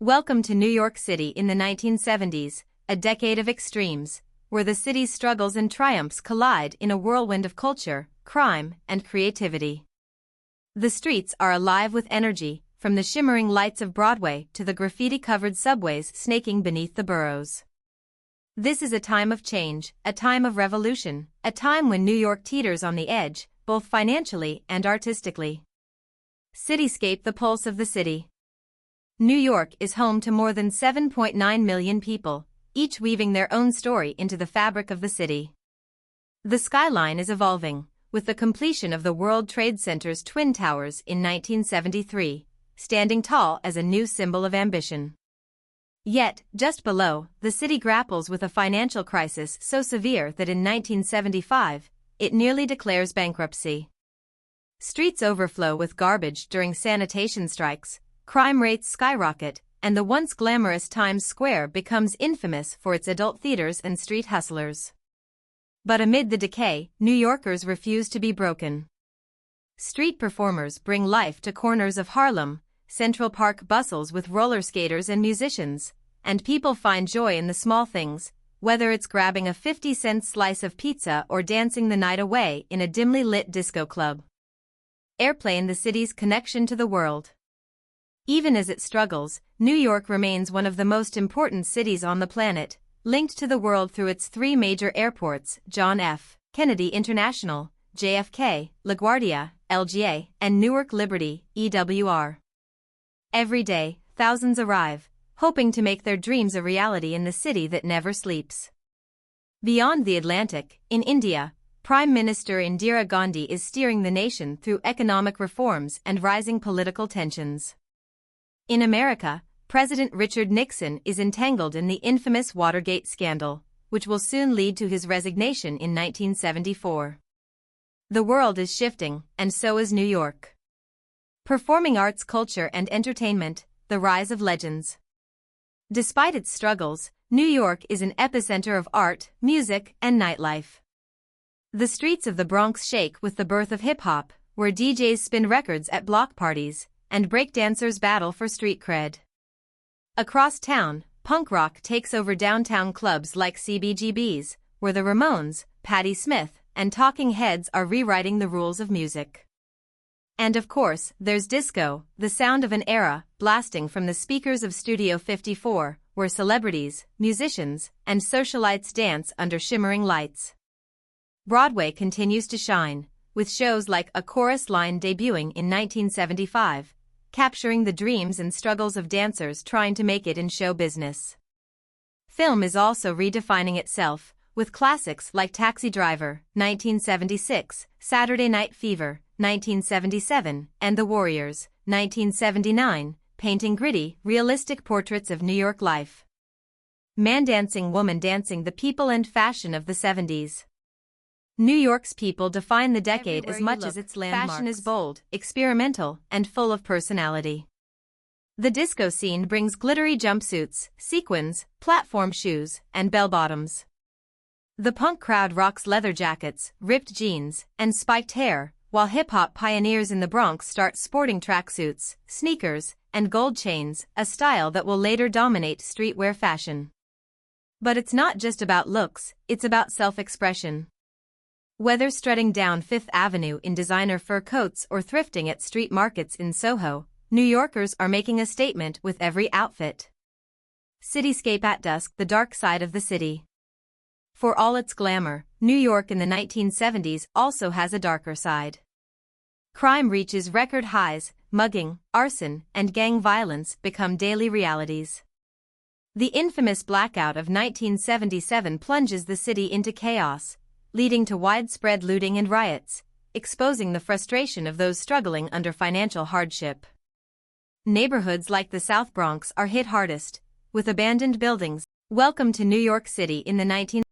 Welcome to New York City in the 1970s, a decade of extremes, where the city's struggles and triumphs collide in a whirlwind of culture, crime, and creativity. The streets are alive with energy, from the shimmering lights of Broadway to the graffiti-covered subways snaking beneath the boroughs. This is a time of change, a time of revolution, a time when New York teeters on the edge, both financially and artistically. Cityscape: the pulse of the city. New York is home to more than 7.9 million people, each weaving their own story into the fabric of the city. The skyline is evolving, with the completion of the World Trade Center's Twin Towers in 1973, standing tall as a new symbol of ambition. Yet, just below, the city grapples with a financial crisis so severe that in 1975, it nearly declares bankruptcy. Streets overflow with garbage during sanitation strikes, crime rates skyrocket, and the once glamorous Times Square becomes infamous for its adult theaters and street hustlers. But amid the decay, New Yorkers refuse to be broken. Street performers bring life to corners of Harlem, Central Park bustles with roller skaters and musicians, and people find joy in the small things, whether it's grabbing a 50-cent slice of pizza or dancing the night away in a dimly lit disco club. Airplane: the city's connection to the world. Even as it struggles, New York remains one of the most important cities on the planet, linked to the world through its three major airports: John F. Kennedy International, JFK, LaGuardia, LGA, and Newark Liberty, EWR. Every day, thousands arrive, hoping to make their dreams a reality in the city that never sleeps. Beyond the Atlantic, in India, Prime Minister Indira Gandhi is steering the nation through economic reforms and rising political tensions. In America, President Richard Nixon is entangled in the infamous Watergate scandal, which will soon lead to his resignation in 1974. The world is shifting, and so is New York. Performing arts, culture, and entertainment: the rise of legends. Despite its struggles, New York is an epicenter of art, music, and nightlife. The streets of the Bronx shake with the birth of hip-hop, where DJs spin records at block parties, and breakdancers battle for street cred. Across town, punk rock takes over downtown clubs like CBGB's, where the Ramones, Patti Smith, and Talking Heads are rewriting the rules of music. And of course, there's disco, the sound of an era, blasting from the speakers of Studio 54, where celebrities, musicians, and socialites dance under shimmering lights. Broadway continues to shine, with shows like A Chorus Line debuting in 1975, capturing the dreams and struggles of dancers trying to make it in show business. Film is also redefining itself, with classics like Taxi Driver, 1976, Saturday Night Fever, 1977, and The Warriors, 1979, painting gritty, realistic portraits of New York life. Man dancing, woman dancing: the people and fashion of the 70s. New York's people define the decade as much as its landmarks. Fashion is bold, experimental, and full of personality. The disco scene brings glittery jumpsuits, sequins, platform shoes, and bell-bottoms. The punk crowd rocks leather jackets, ripped jeans, and spiked hair, while hip-hop pioneers in the Bronx start sporting tracksuits, sneakers, and gold chains, a style that will later dominate streetwear fashion. But it's not just about looks, it's about self-expression. Whether strutting down Fifth Avenue in designer fur coats or thrifting at street markets in Soho, New Yorkers are making a statement with every outfit. Cityscape at dusk: the dark side of the city. For all its glamour, New York in the 1970s also has a darker side. Crime reaches record highs, mugging, arson, and gang violence become daily realities. The infamous Blackout of 1977 plunges the city into chaos, leading to widespread looting and riots, exposing the frustration of those struggling under financial hardship. Neighborhoods like the South Bronx are hit hardest, with abandoned buildings. Welcome to New York City in the 1970s.